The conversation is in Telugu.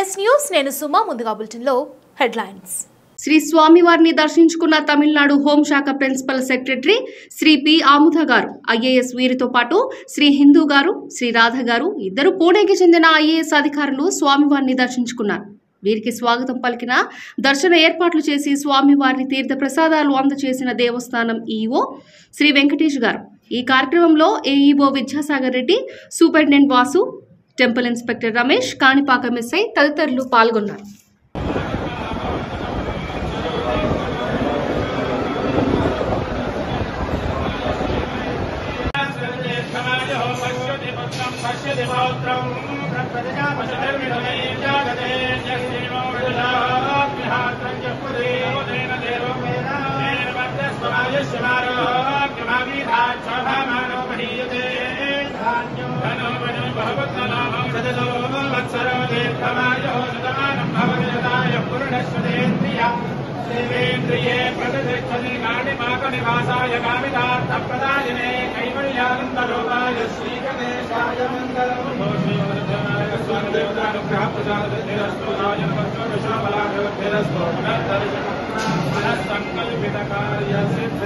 ఎస్ న్యూస్ నేను సుమా ముందుగా బులెటిన్లో హెడ్లైన్స్. శ్రీ స్వామివారిని దర్శించుకున్న తమిళనాడు హోంశాఖ ప్రిన్సిపల్ సెక్రటరీ శ్రీ పి ఆముద గారు, ఐఏఎస్ వీరితో పాటు శ్రీ హిందూ గారు, శ్రీ రాధ గారు ఇద్దరు పూణేకి చెందిన ఐఏఎస్ అధికారులు స్వామివారిని దర్శించుకున్నారు. వీరికి స్వాగతం పలికిన, దర్శన ఏర్పాట్లు చేసి స్వామివారిని తీర్థ ప్రసాదాలు అందజేసిన దేవస్థానం ఈఓ శ్రీ వెంకటేష్ గారు. ఈ కార్యక్రమంలో AEO Vidyasagar Reddy, superintendent Vasu, temple inspector Ramesh, Kanipaka SI తదితరులు పాల్గొన్నారు. देवेन्द्रिये प्रतिष्ठति काणिपाकनिवासाय कामितार्थप्रदायिने कैवल्यानन्दरूपाय श्रीगणेशाय मङ्गलम्. श्रीमद्देवाय स्वामिदेवतानुग्रहप्रसादसिद्धिरस्तु राजनमस्तु विश्वबलाभिवृद्धिरस्तु पुनर्दर्शनं मनःसङ्कल्पितकार्यसिद्धिः.